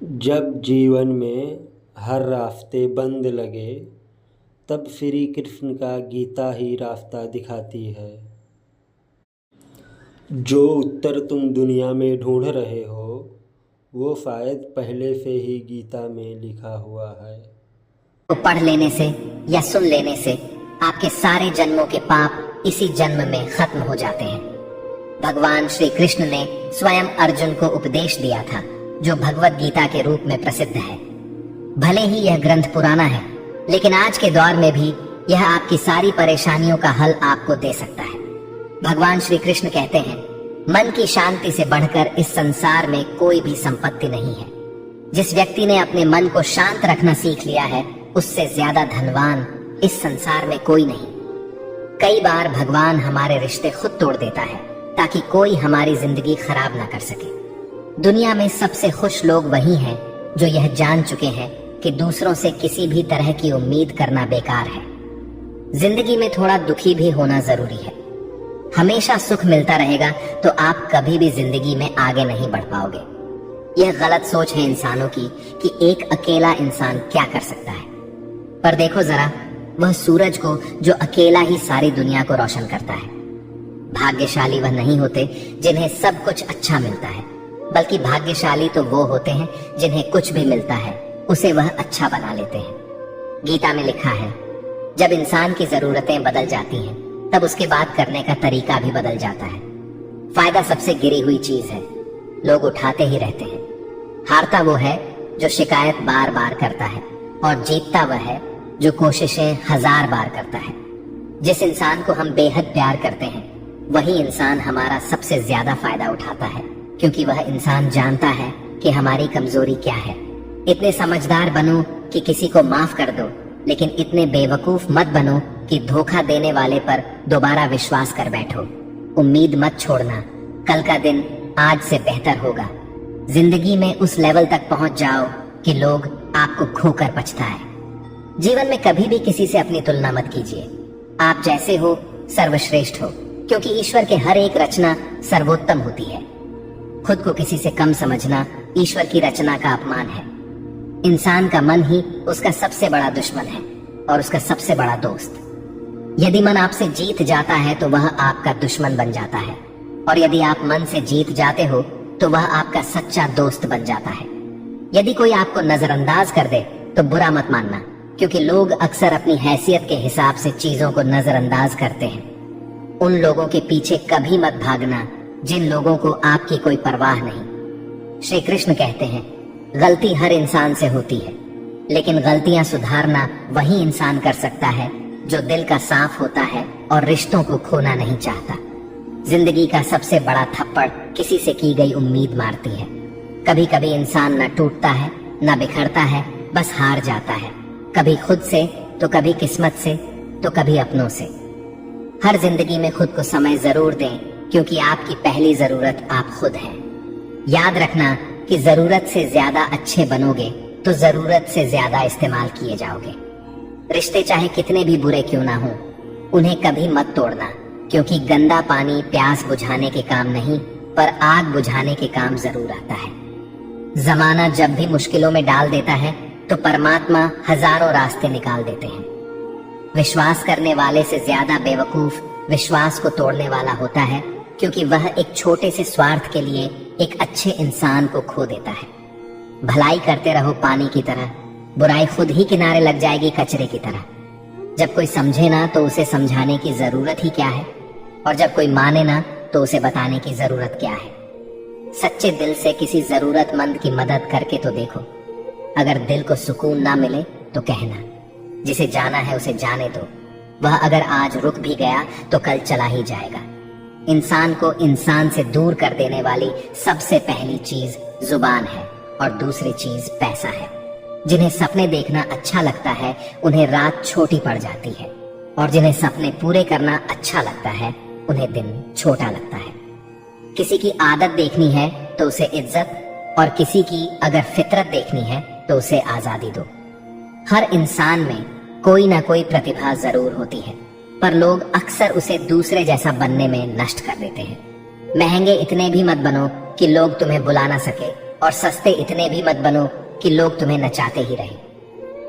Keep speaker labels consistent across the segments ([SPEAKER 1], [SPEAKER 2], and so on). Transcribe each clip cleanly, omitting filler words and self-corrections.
[SPEAKER 1] जब जीवन में हर रास्ते बंद लगे, तब श्री कृष्ण का गीता ही रास्ता दिखाती है। जो उत्तर तुम दुनिया में ढूंढ रहे हो, वो शायद पहले से ही गीता में लिखा हुआ है।
[SPEAKER 2] को पढ़ लेने से या सुन लेने से आपके सारे जन्मों के पाप इसी जन्म में खत्म हो जाते हैं। भगवान श्री कृष्ण ने स्वयं अर्जुन को उपदेश दिया था, जो भगवत गीता के रूप में प्रसिद्ध है। भले ही यह ग्रंथ पुराना है, लेकिन आज के दौर में भी यह आपकी सारी परेशानियों का हल आपको दे सकता है। भगवान श्री कृष्ण कहते हैं, मन की शांति से बढ़कर इस संसार में कोई भी संपत्ति नहीं है। जिस व्यक्ति ने अपने मन को शांत रखना सीख लिया है, उससे ज्यादा धनवान इस संसार में कोई नहीं। कई बार भगवान हमारे रिश्ते खुद तोड़ देता है, ताकि कोई हमारी जिंदगी खराब ना कर सके। दुनिया में सबसे खुश लोग वही हैं जो यह जान चुके हैं कि दूसरों से किसी भी तरह की उम्मीद करना बेकार है। जिंदगी में थोड़ा दुखी भी होना जरूरी है। हमेशा सुख मिलता रहेगा तो आप कभी भी जिंदगी में आगे नहीं बढ़ पाओगे। यह गलत सोच है इंसानों की कि एक अकेला इंसान क्या कर सकता है। पर देखो जरा, वह सूरज को जो अकेला ही सारी दुनिया को रोशन करता है। भाग्यशाली वह नहीं होते जिन्हें सब कुछ अच्छा मिलता है, बल्कि भाग्यशाली तो वो होते हैं जिन्हें कुछ भी मिलता है उसे वह अच्छा बना लेते हैं। गीता में लिखा है, जब इंसान की जरूरतें बदल जाती हैं, तब उसके बात करने का तरीका भी बदल जाता है। फायदा सबसे गिरी हुई चीज है, लोग उठाते ही रहते हैं। हारता वो है जो शिकायत बार बार करता है, और जीतता वह है जो कोशिशें 1000 बार करता है। जिस इंसान को हम बेहद प्यार करते हैं, वही इंसान हमारा सबसे ज्यादा फायदा उठाता है, क्योंकि वह इंसान जानता है कि हमारी कमजोरी क्या है। इतने समझदार बनो कि किसी को माफ कर दो, लेकिन इतने बेवकूफ मत बनो कि धोखा देने वाले पर दोबारा विश्वास कर बैठो। उम्मीद मत छोड़ना, कल का दिन आज से बेहतर होगा। जिंदगी में उस लेवल तक पहुंच जाओ कि लोग आपको खोकर पछताए। जीवन में कभी भी किसी से अपनी तुलना मत कीजिए। आप जैसे हो सर्वश्रेष्ठ हो, क्योंकि ईश्वर के हर एक रचना सर्वोत्तम होती है। खुद को किसी से कम समझना ईश्वर की रचना का अपमान है। इंसान का मन ही उसका सबसे बड़ा दुश्मन है और उसका सबसे बड़ा दोस्त। यदि मन आपसे जीत जाता है तो वह आपका दुश्मन बन जाता है, और यदि आप मन से जीत जाते हो तो वह आपका सच्चा दोस्त बन जाता है। यदि कोई आपको नजरअंदाज कर दे तो बुरा मत मानना, क्योंकि लोग अक्सर अपनी हैसियत के हिसाब से चीजों को नजरअंदाज करते हैं। उन लोगों के पीछे कभी मत भागना जिन लोगों को आपकी कोई परवाह नहीं। श्री कृष्ण कहते हैं, गलती हर इंसान से होती है, लेकिन गलतियां सुधारना वही इंसान कर सकता है जो दिल का साफ होता है और रिश्तों को खोना नहीं चाहता। जिंदगी का सबसे बड़ा थप्पड़ किसी से की गई उम्मीद मारती है। कभी कभी इंसान न टूटता है न बिखरता है, बस हार जाता है। कभी खुद से तो कभी किस्मत से तो कभी अपनों से। हर जिंदगी में खुद को समय जरूर दें, क्योंकि आपकी पहली जरूरत आप खुद हैं। याद रखना कि जरूरत से ज्यादा अच्छे बनोगे तो जरूरत से ज्यादा इस्तेमाल किए जाओगे। रिश्ते चाहे कितने भी बुरे क्यों ना हो, उन्हें कभी मत तोड़ना, क्योंकि गंदा पानी प्यास बुझाने के काम नहीं, पर आग बुझाने के काम जरूर आता है। जमाना जब भी मुश्किलों में डाल देता है तो परमात्मा हजारों रास्ते निकाल देते हैं। विश्वास करने वाले से ज्यादा बेवकूफ विश्वास को तोड़ने वाला होता है, क्योंकि वह एक छोटे से स्वार्थ के लिए एक अच्छे इंसान को खो देता है। भलाई करते रहो पानी की तरह, बुराई खुद ही किनारे लग जाएगी कचरे की तरह। जब कोई समझे ना तो उसे समझाने की जरूरत ही क्या है, और जब कोई माने ना तो उसे बताने की जरूरत क्या है। सच्चे दिल से किसी जरूरतमंद की मदद करके तो देखो। अगर दिल को सुकून ना मिले तो कहना, जिसे जाना है उसे जाने दो। वह अगर आज रुक भी गया तो कल चला ही जाएगा। इंसान को इंसान से दूर कर देने वाली सबसे पहली चीज जुबान है, और दूसरी चीज पैसा है। जिन्हें सपने देखना अच्छा लगता है, उन्हें रात छोटी पड़ जाती है, और जिन्हें सपने पूरे करना अच्छा लगता है, उन्हें दिन छोटा लगता है। किसी की आदत देखनी है तो उसे इज्जत, और किसी की अगर फितरत देखनी है तो उसे आजादी दो। हर इंसान में कोई ना कोई प्रतिभा जरूर होती है, पर लोग अक्सर उसे दूसरे जैसा बनने में नष्ट कर देते हैं। महंगे इतने भी मत बनो कि लोग तुम्हें बुला ना सके, और सस्ते इतने भी मत बनो कि लोग तुम्हें नचाते ही रहें।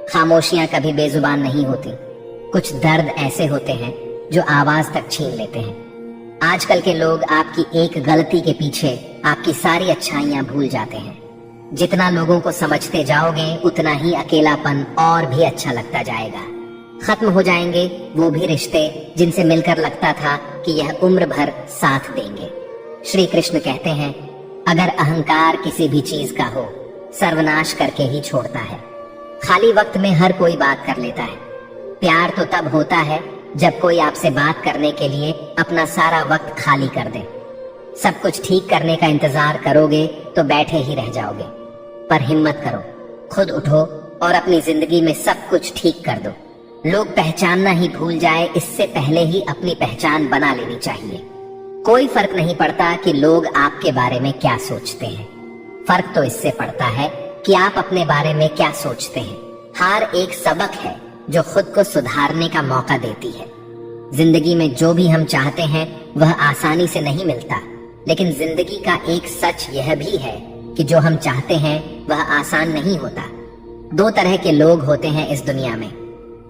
[SPEAKER 2] खामोशियां कभी बेजुबान नहीं होती। कुछ दर्द ऐसे होते हैं जो आवाज तक छीन लेते हैं। आजकल के लोग आपकी एक गलती के पीछे आपकी सारी अच्छाइयां भूल जाते हैं। जितना लोगों को समझते जाओगे उतना ही अकेलापन और भी अच्छा लगता जाएगा। खत्म हो जाएंगे वो भी रिश्ते जिनसे मिलकर लगता था कि यह उम्र भर साथ देंगे। श्री कृष्ण कहते हैं, अगर अहंकार किसी भी चीज का हो, सर्वनाश करके ही छोड़ता है। खाली वक्त में हर कोई बात कर लेता है। प्यार तो तब होता है जब कोई आपसे बात करने के लिए अपना सारा वक्त खाली कर दे। सब कुछ ठीक करने का इंतजार करोगे तो बैठे ही रह जाओगे। पर हिम्मत करो, खुद उठो और अपनी जिंदगी में सब कुछ ठीक कर दो। लोग पहचानना ही भूल जाए इससे पहले ही अपनी पहचान बना लेनी चाहिए। कोई फर्क नहीं पड़ता कि लोग आपके बारे में क्या सोचते हैं। फर्क तो इससे पड़ता है कि आप अपने बारे में क्या सोचते हैं। हार एक सबक है जो खुद को सुधारने का मौका देती है। जिंदगी में जो भी हम चाहते हैं वह आसानी से नहीं मिलता, लेकिन जिंदगी का एक सच यह भी है कि जो हम चाहते हैं वह आसान नहीं होता। दो तरह के लोग होते हैं इस दुनिया में।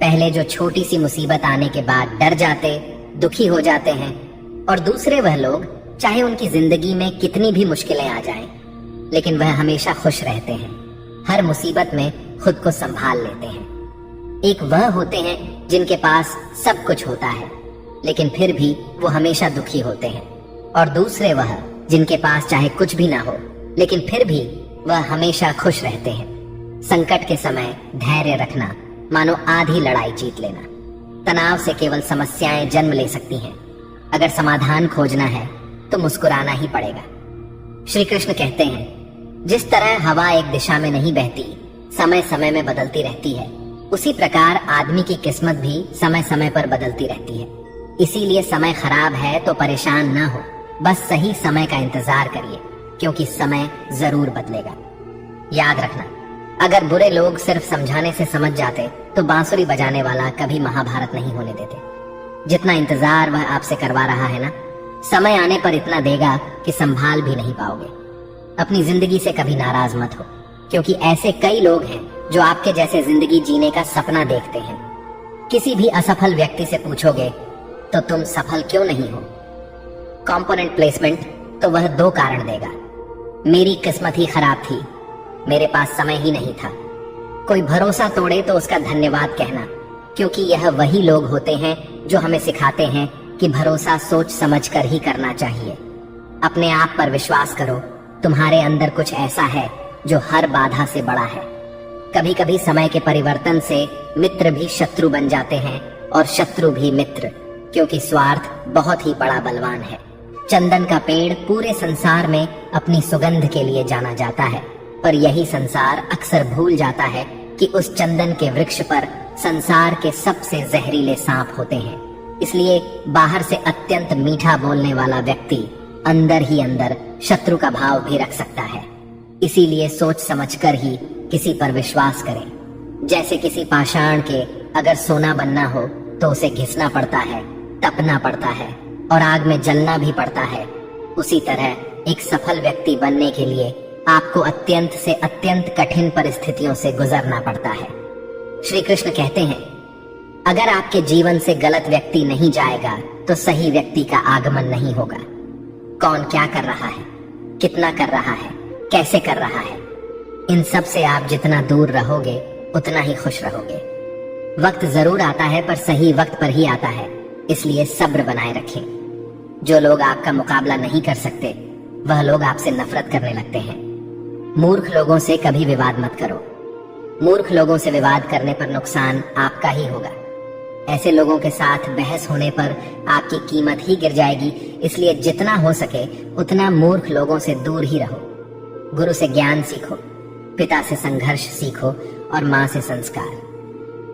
[SPEAKER 2] पहले जो छोटी सी मुसीबत आने के बाद डर जाते, दुखी हो जाते हैं, और दूसरे वह लोग चाहे उनकी जिंदगी में कितनी भी मुश्किलें आ जाएं, लेकिन वह हमेशा खुश रहते हैं, हर मुसीबत में खुद को संभाल लेते हैं। एक वह होते हैं जिनके पास सब कुछ होता है लेकिन फिर भी वो हमेशा दुखी होते हैं, और दूसरे वह जिनके पास चाहे कुछ भी ना हो लेकिन फिर भी वह हमेशा खुश रहते हैं। संकट के समय धैर्य रखना मानो आधी लड़ाई जीत लेना। तनाव से केवल समस्याएं जन्म ले सकती हैं। अगर समाधान खोजना है तो मुस्कुराना ही पड़ेगा। श्री कृष्ण कहते हैं, जिस तरह हवा एक दिशा में नहीं बहती, समय समय में बदलती रहती है, उसी प्रकार आदमी की किस्मत भी समय समय पर बदलती रहती है। इसीलिए समय खराब है तो परेशान ना हो, बस सही समय का इंतजार करिए, क्योंकि समय जरूर बदलेगा। याद रखना, अगर बुरे लोग सिर्फ समझाने से समझ जाते तो बांसुरी बजाने वाला कभी महाभारत नहीं होने देते। जितना इंतजार वह आपसे करवा रहा है ना, समय आने पर इतना देगा कि संभाल भी नहीं पाओगे। अपनी जिंदगी से कभी नाराज मत हो, क्योंकि ऐसे कई लोग हैं जो आपके जैसे जिंदगी जीने का सपना देखते हैं। किसी भी असफल व्यक्ति से पूछोगे तो तुम सफल क्यों नहीं हो, कंपोनेंट प्लेसमेंट, तो वह दो कारण देगा। मेरी किस्मत ही खराब थी, मेरे पास समय ही नहीं था। कोई भरोसा तोड़े तो उसका धन्यवाद कहना, क्योंकि यह वही लोग होते हैं जो हमें सिखाते हैं कि भरोसा सोच समझ कर ही करना चाहिए। अपने आप पर विश्वास करो, तुम्हारे अंदर कुछ ऐसा है जो हर बाधा से बड़ा है। कभी कभी समय के परिवर्तन से मित्र भी शत्रु बन जाते हैं और शत्रु भी मित्र, क्योंकि स्वार्थ बहुत ही बड़ा बलवान है। चंदन का पेड़ पूरे संसार में अपनी सुगंध के लिए जाना जाता है, पर यही संसार अक्सर भूल जाता है कि उस चंदन के वृक्ष पर संसार के सबसे जहरीले सांप होते हैं। इसलिए बाहर से अत्यंत मीठा बोलने वाला व्यक्ति अंदर ही अंदर शत्रु का भाव भी रख सकता है। इसीलिए सोच समझकर ही किसी पर विश्वास करें। जैसे किसी पाषाण के अगर सोना बनना हो तो उसे घिसना पड़ता है, तपना पड़ता है और आग में जलना भी पड़ता है। उसी तरह एक सफल व्यक्ति बनने के लिए आपको अत्यंत से अत्यंत कठिन परिस्थितियों से गुजरना पड़ता है। श्री कृष्ण कहते हैं, अगर आपके जीवन से गलत व्यक्ति नहीं जाएगा तो सही व्यक्ति का आगमन नहीं होगा। कौन क्या कर रहा है, कितना कर रहा है, कैसे कर रहा है, इन सब से आप जितना दूर रहोगे उतना ही खुश रहोगे। वक्त जरूर आता है पर सही वक्त पर ही आता है, इसलिए सब्र बनाए रखें। जो लोग आपका मुकाबला नहीं कर सकते वह लोग आपसे नफरत करने लगते हैं। मूर्ख लोगों से कभी विवाद मत करो। मूर्ख लोगों से विवाद करने पर नुकसान आपका ही होगा। ऐसे लोगों के साथ बहस होने पर आपकी कीमत ही गिर जाएगी। इसलिए जितना हो सके उतना मूर्ख लोगों से दूर ही रहो। गुरु से ज्ञान सीखो, पिता से संघर्ष सीखो और माँ से संस्कार।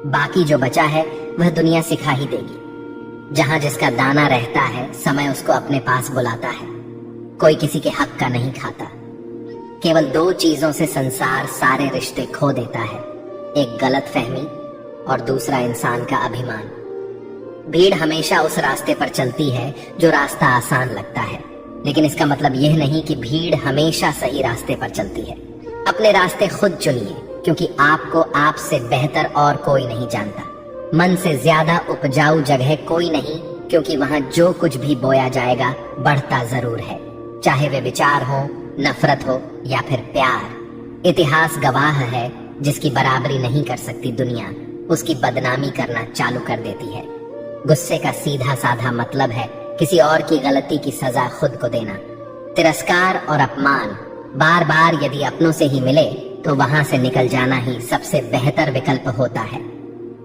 [SPEAKER 2] बाकी जो बचा है वह दुनिया सिखा ही देगी। जहाँ जिसका दाना रहता है समय उसको अपने पास बुलाता है। कोई किसी के हक का नहीं खाता। केवल दो चीजों से संसार सारे रिश्ते खो देता है, एक गलत फहमी और दूसरा इंसान का अभिमान। भीड़ हमेशा उस रास्ते पर चलती है जो रास्ता आसान लगता है, लेकिन इसका मतलब यह नहीं कि भीड़ हमेशा सही रास्ते पर चलती है। अपने रास्ते खुद चुनिए, क्योंकि आपको आपसे बेहतर और कोई नहीं जानता। मन से ज्यादा उपजाऊ जगह कोई नहीं, क्योंकि वहां जो कुछ भी बोया जाएगा बढ़ता जरूर है, चाहे वे विचार हो, नफरत हो या फिर प्यार। इतिहास गवाह है, जिसकी बराबरी नहीं कर सकती दुनिया, उसकी बदनामी करना चालू कर देती है। गुस्से का सीधा साधा मतलब है किसी और की गलती की सजा खुद को देना। तिरस्कार और अपमान बार बार यदि अपनों से ही मिले तो वहां से निकल जाना ही सबसे बेहतर विकल्प होता है।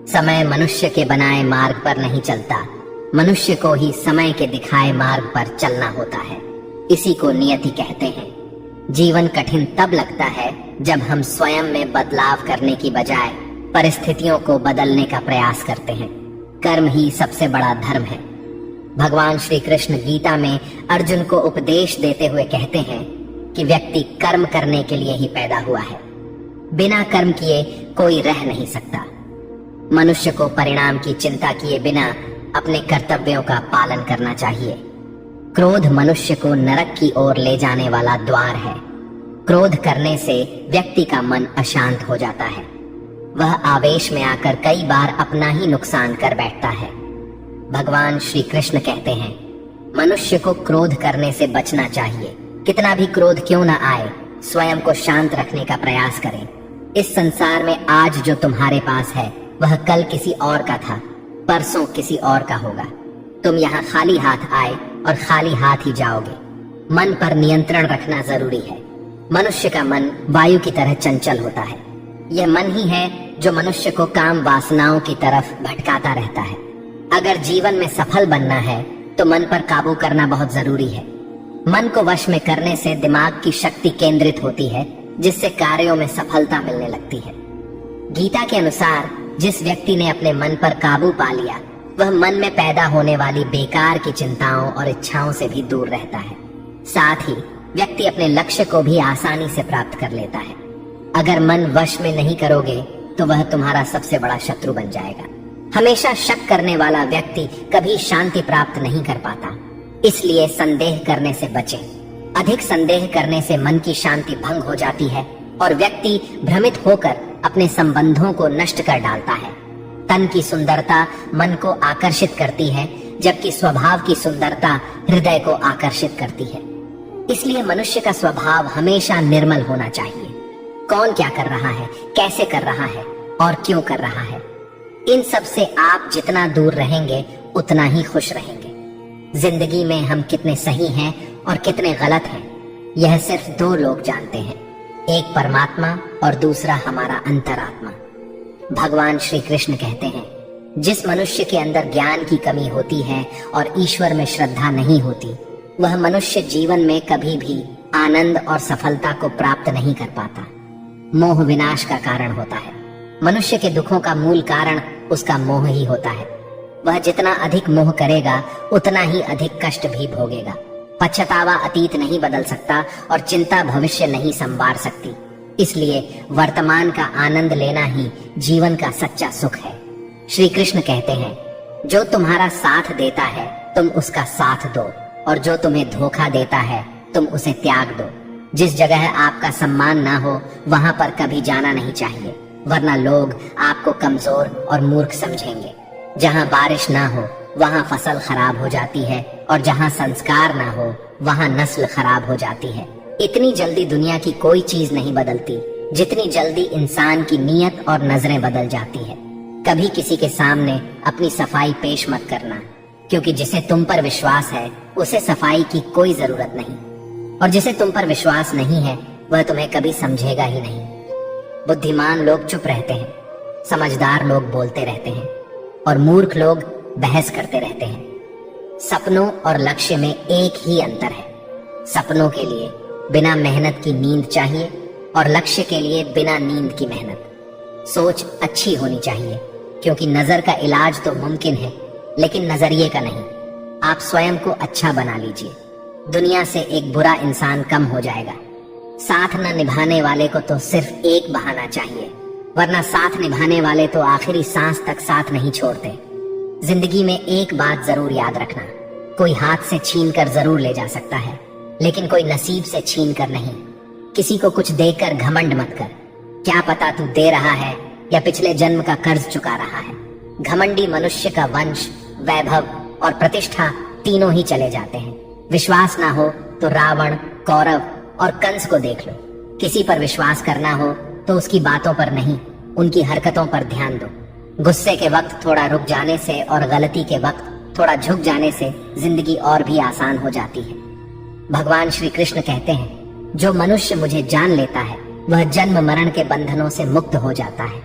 [SPEAKER 2] समय मनुष्य के बनाए मार्ग पर नहीं चलता, मनुष्य को ही समय के दिखाए मार्ग पर चलना होता है। इसी को नियति कहते हैं। जीवन कठिन तब लगता है जब हम स्वयं में बदलाव करने की बजाय परिस्थितियों को बदलने का प्रयास करते हैं। कर्म ही सबसे बड़ा धर्म है। भगवान श्री कृष्ण गीता में अर्जुन को उपदेश देते हुए कहते हैं कि व्यक्ति कर्म करने के लिए ही पैदा हुआ है। बिना कर्म किए कोई रह नहीं सकता। मनुष्य को परिणाम की चिंता किए बिना अपने कर्तव्यों का पालन करना चाहिए। क्रोध मनुष्य को नरक की ओर ले जाने वाला द्वार है। क्रोध करने से व्यक्ति का मन अशांत हो जाता है। वह आवेश में आकर कई बार अपना ही नुकसान कर बैठता है। भगवान श्री कृष्ण कहते हैं, मनुष्य को क्रोध करने से बचना चाहिए। कितना भी क्रोध क्यों न आए, स्वयं को शांत रखने का प्रयास करें। इस संसार में आज जो तुम्हारे पास है वह कल किसी और का था, परसों किसी और का होगा। तुम यहाँ खाली हाथ आए और खाली हाथ ही जाओगे। मन पर नियंत्रण रखना जरूरी है। मनुष्य का मन वायु की तरह चंचल होता है। यह मन ही है जो मनुष्य को काम वासनाओं की तरफ भटकाता रहता है। अगर जीवन में सफल बनना है तो मन पर काबू करना बहुत जरूरी है। मन को वश में करने से दिमाग की शक्ति केंद्रित होती है, जिससे कार्यों में सफलता मिलने लगती है। गीता के अनुसार जिस व्यक्ति ने अपने मन पर काबू पा लिया, वह मन में पैदा होने वाली बेकार की चिंताओं और इच्छाओं से भी दूर रहता है। साथ ही व्यक्ति अपने लक्ष्य को भी आसानी से प्राप्त कर लेता है। अगर मन वश में नहीं करोगे तो वह तुम्हारा सबसे बड़ा शत्रु बन जाएगा। हमेशा शक करने वाला व्यक्ति कभी शांति प्राप्त नहीं कर पाता, इसलिए संदेह करने से बचें। अधिक संदेह करने से मन की शांति भंग हो जाती है और व्यक्ति भ्रमित होकर अपने संबंधों को नष्ट कर डालता है। तन की सुंदरता मन को आकर्षित करती है, जबकि स्वभाव की सुंदरता हृदय को आकर्षित करती है। इसलिए मनुष्य का स्वभाव हमेशा निर्मल होना चाहिए। कौन क्या कर रहा है, कैसे कर रहा है और क्यों कर रहा है, इन सब से आप जितना दूर रहेंगे उतना ही खुश रहेंगे। जिंदगी में हम कितने सही हैं और कितने गलत हैं, यह सिर्फ दो लोग जानते हैं, एक परमात्मा और दूसरा हमारा अंतरात्मा। भगवान श्री कृष्ण कहते हैं, जिस मनुष्य के अंदर ज्ञान की कमी होती है और ईश्वर में श्रद्धा नहीं होती, वह मनुष्य जीवन में कभी भी आनंद और सफलता को प्राप्त नहीं कर पाता। मोह विनाश का कारण होता है। मनुष्य के दुखों का मूल कारण उसका मोह ही होता है। वह जितना अधिक मोह करेगा उतना ही अधिक कष्ट भी भोगेगा। पछतावा अतीत नहीं बदल सकता और चिंता भविष्य नहीं संवार सकती। इसलिए वर्तमान का आनंद लेना ही जीवन का सच्चा सुख है। श्री कृष्ण कहते हैं, जो तुम्हारा साथ देता है तुम उसका साथ दो, और जो तुम्हें धोखा देता है तुम उसे त्याग दो। जिस जगह आपका सम्मान ना हो वहां पर कभी जाना नहीं चाहिए, वरना लोग आपको कमजोर और मूर्ख समझेंगे। जहां बारिश ना हो वहां फसल खराब हो जाती है, और जहां संस्कार ना हो वहां नस्ल खराब हो जाती है। इतनी जल्दी दुनिया की कोई चीज नहीं बदलती जितनी जल्दी इंसान की नीयत और नजरें बदल जाती है। कभी किसी के सामने अपनी सफाई पेश मत करना, क्योंकि जिसे तुम पर विश्वास है उसे सफाई की कोई जरूरत नहीं, और जिसे तुम पर विश्वास नहीं है वह तुम्हें कभी समझेगा ही नहीं। बुद्धिमान लोग चुप रहते हैं, समझदार लोग बोलते रहते हैं, और मूर्ख लोग बहस करते रहते हैं। सपनों और लक्ष्य में एक ही अंतर है। सपनों के लिए बिना मेहनत की नींद चाहिए और लक्ष्य के लिए बिना नींद की मेहनत। सोच अच्छी होनी चाहिए, क्योंकि नजर का इलाज तो मुमकिन है लेकिन नजरिए का नहीं। आप स्वयं को अच्छा बना लीजिए, दुनिया से एक बुरा इंसान कम हो जाएगा। साथ न निभाने वाले को तो सिर्फ एक बहाना चाहिए, वरना साथ निभाने वाले तो आखिरी सांस तक साथ नहीं छोड़ते। जिंदगी में एक बात जरूर याद रखना, कोई हाथ से छीन कर जरूर ले जा सकता है, लेकिन कोई नसीब से छीन कर नहीं। किसी को कुछ देकर घमंड मत कर। क्या पता तू दे रहा है या पिछले जन्म का कर्ज चुका रहा है। घमंडी मनुष्य का वंश, वैभव और प्रतिष्ठा तीनों ही चले जाते हैं। विश्वास ना हो तो रावण, कौरव और कंस को देख लो। किसी पर विश्वास करना हो तो उसकी बातों पर नहीं, उनकी हरकतों पर ध्यान दो। गुस्से के वक्त थोड़ा रुक जाने से और गलती के वक्त थोड़ा झुक जाने से जिंदगी और भी आसान हो जाती है। भगवान श्री कृष्ण कहते हैं, जो मनुष्य मुझे जान लेता है वह जन्म मरण के बंधनों से मुक्त हो जाता है।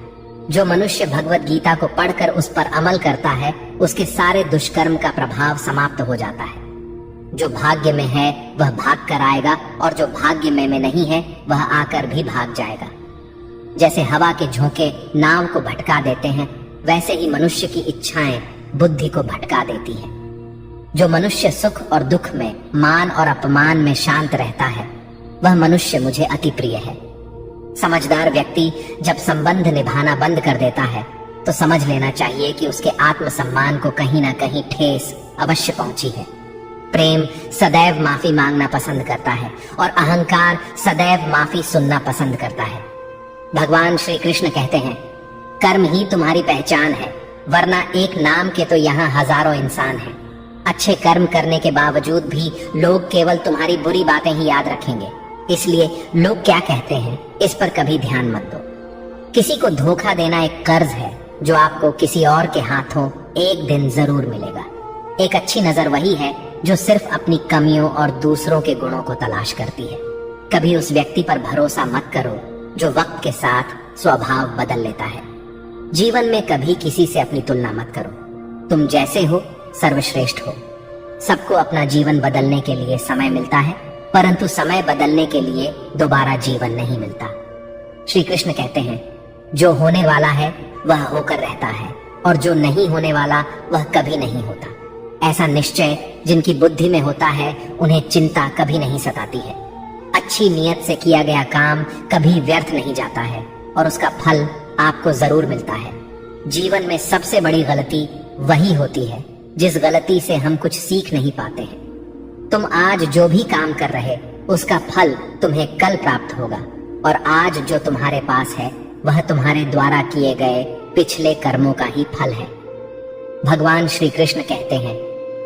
[SPEAKER 2] जो मनुष्य भगवत गीता को पढ़कर उस पर अमल करता है उसके सारे दुष्कर्म का प्रभाव समाप्त हो जाता है। जो भाग्य में है वह भाग कर आएगा और जो भाग्य में नहीं है वह आकर भी भाग जाएगा। जैसे हवा के झोंके नाव को भटका देते हैं, वैसे ही मनुष्य की इच्छाएं बुद्धि को भटका देती है। जो मनुष्य सुख और दुख में, मान और अपमान में शांत रहता है वह मनुष्य मुझे अति प्रिय है। समझदार व्यक्ति जब संबंध निभाना बंद कर देता है तो समझ लेना चाहिए कि उसके आत्मसम्मान को कहीं ना कहीं ठेस अवश्य पहुंची है। प्रेम सदैव माफी मांगना पसंद करता है और अहंकार सदैव माफी सुनना पसंद करता है। भगवान श्री कृष्ण कहते हैं, कर्म ही तुम्हारी पहचान है, वरना एक नाम के तो यहाँ हजारों इंसान हैं। अच्छे कर्म करने के बावजूद भी लोग केवल तुम्हारी बुरी बातें ही याद रखेंगे, इसलिए लोग क्या कहते हैं इस पर कभी ध्यान मत दो। किसी को धोखा देना एक कर्ज है जो आपको किसी और के हाथों एक दिन जरूर मिलेगा। एक अच्छी नजर वही है जो सिर्फ अपनी कमियों और दूसरों के गुणों को तलाश करती है। कभी उस व्यक्ति पर भरोसा मत करो जो वक्त के साथ स्वभाव बदल लेता है। जीवन में कभी किसी से अपनी तुलना मत करो। तुम जैसे हो सर्वश्रेष्ठ हो। सबको अपना जीवन बदलने के लिए समय मिलता है, परंतु समय बदलने के लिए दोबारा जीवन नहीं मिलता। श्री कृष्ण कहते हैं, जो होने वाला है वह होकर रहता है और जो नहीं होने वाला वह कभी नहीं होता। ऐसा निश्चय जिनकी बुद्धि में होता है उन्हें चिंता कभी नहीं सताती है। अच्छी नीयत से किया गया काम कभी व्यर्थ नहीं जाता है और उसका फल आपको जरूर मिलता है। जीवन में सबसे बड़ी गलती वही होती है जिस गलती से हम कुछ सीख नहीं पाते हैं। तुम आज जो भी काम कर रहे उसका फल तुम्हें कल प्राप्त होगा और आज जो तुम्हारे पास है वह तुम्हारे द्वारा किए गए पिछले कर्मों का ही फल है। भगवान श्री कृष्ण कहते हैं,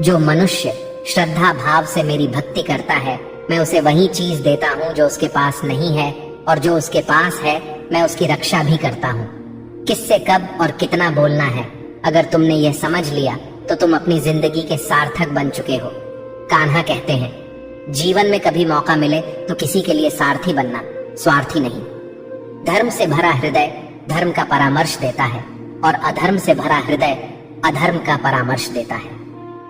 [SPEAKER 2] जो मनुष्य श्रद्धा भाव से मेरी भक्ति करता है मैं उसे वही चीज देता हूँ जो उसके पास नहीं है, और जो उसके पास है मैं उसकी रक्षा भी करता हूँ। किससे कब और कितना बोलना है, अगर तुमने ये समझ लिया तो तुम अपनी जिंदगी के सार्थक बन चुके हो। कान्हा कहते हैं, जीवन में कभी मौका मिले तो किसी के लिए सारथी बनना, स्वार्थी नहीं। धर्म से भरा हृदय धर्म का परामर्श देता है और अधर्म से भरा हृदय अधर्म का परामर्श देता है।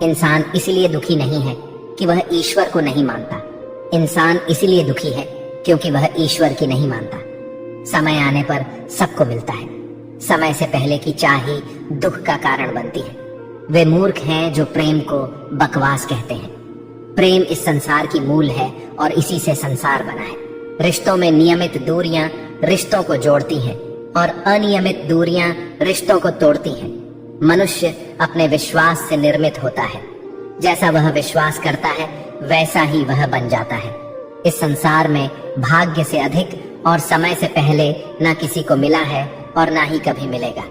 [SPEAKER 2] इंसान इसलिए दुखी नहीं है कि वह ईश्वर को नहीं मानता। इंसान इसलिए दुखी है क्योंकि वह ईश्वर की नहीं मानता। समय आने पर सबको मिलता है। समय से पहले की चाह ही दुख का कारण बनती है। वे मूर्ख हैं जो प्रेम को बकवास कहते हैं। प्रेम इस संसार की मूल है और इसी से संसार बना है। रिश्तों में नियमित दूरियां रिश्तों को जोड़ती हैं और अनियमित दूरियां रिश्तों को तोड़ती हैं। मनुष्य अपने विश्वास से निर्मित होता है। जैसा वह विश्वास करता है वैसा ही वह बन जाता है। इस संसार में भाग्य से अधिक और समय से पहले न किसी को मिला है और ना ही कभी मिलेगा।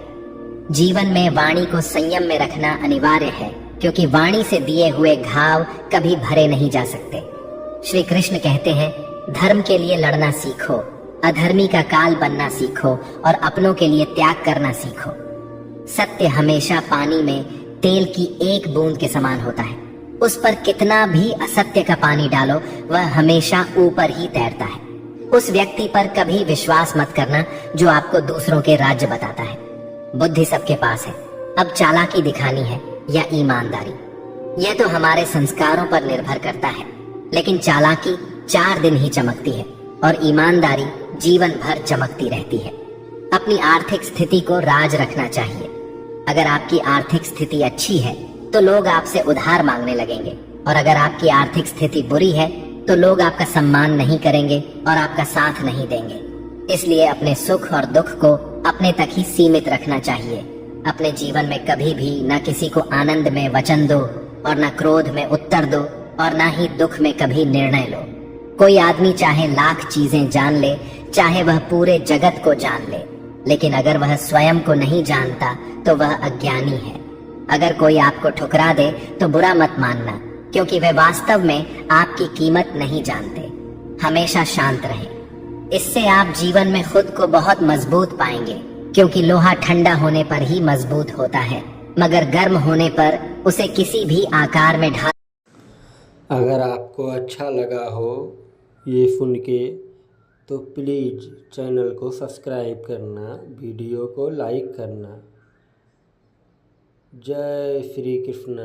[SPEAKER 2] जीवन में वाणी को संयम में रखना अनिवार्य है, क्योंकि वाणी से दिए हुए घाव कभी भरे नहीं जा सकते। श्री कृष्ण कहते हैं, धर्म के लिए लड़ना सीखो, अधर्मी का काल बनना सीखो और अपनों के लिए त्याग करना सीखो। सत्य हमेशा पानी में तेल की एक बूंद के समान होता है। उस पर कितना भी असत्य का पानी डालो वह हमेशा ऊपर ही तैरता है। उस व्यक्ति पर कभी विश्वास मत करना जो आपको दूसरों के राज्य बताता है। बुद्धि सबके पास है, अब चालाकी दिखानी है या ईमानदारी, यह तो हमारे संस्कारों पर निर्भर करता है। लेकिन चालाकी 4 दिन ही चमकती है और ईमानदारी जीवन भर चमकती रहती है। अपनी आर्थिक स्थिति को राज रखना चाहिए। अगर आपकी आर्थिक स्थिति अच्छी है तो लोग आपसे उधार मांगने लगेंगे, और अगर आपकी आर्थिक स्थिति बुरी है तो लोग आपका सम्मान नहीं करेंगे और आपका साथ नहीं देंगे। इसलिए अपने सुख और दुख को अपने तक ही सीमित रखना चाहिए। अपने जीवन में कभी भी न किसी को आनंद में वचन दो और न क्रोध में उत्तर दो और न ही दुख में कभी निर्णय लो। कोई आदमी चाहे लाख चीजें जान ले, चाहे वह पूरे जगत को जान ले, लेकिन अगर वह स्वयं को नहीं जानता तो वह अज्ञानी है। अगर कोई आपको ठुकरा दे तो बुरा मत मानना, क्योंकि वे वास्तव में आपकी कीमत नहीं जानते। हमेशा शांत रहें। इससे आप जीवन में खुद को बहुत मजबूत पाएंगे, क्योंकि लोहा ठंडा होने पर ही मजबूत होता है, मगर गर्म होने पर उसे किसी भी आकार में ढाल।
[SPEAKER 1] अगर आपको अच्छा लगा हो ये सुन के तो प्लीज़ चैनल को सब्सक्राइब करना, वीडियो को लाइक करना। जय श्री कृष्ण।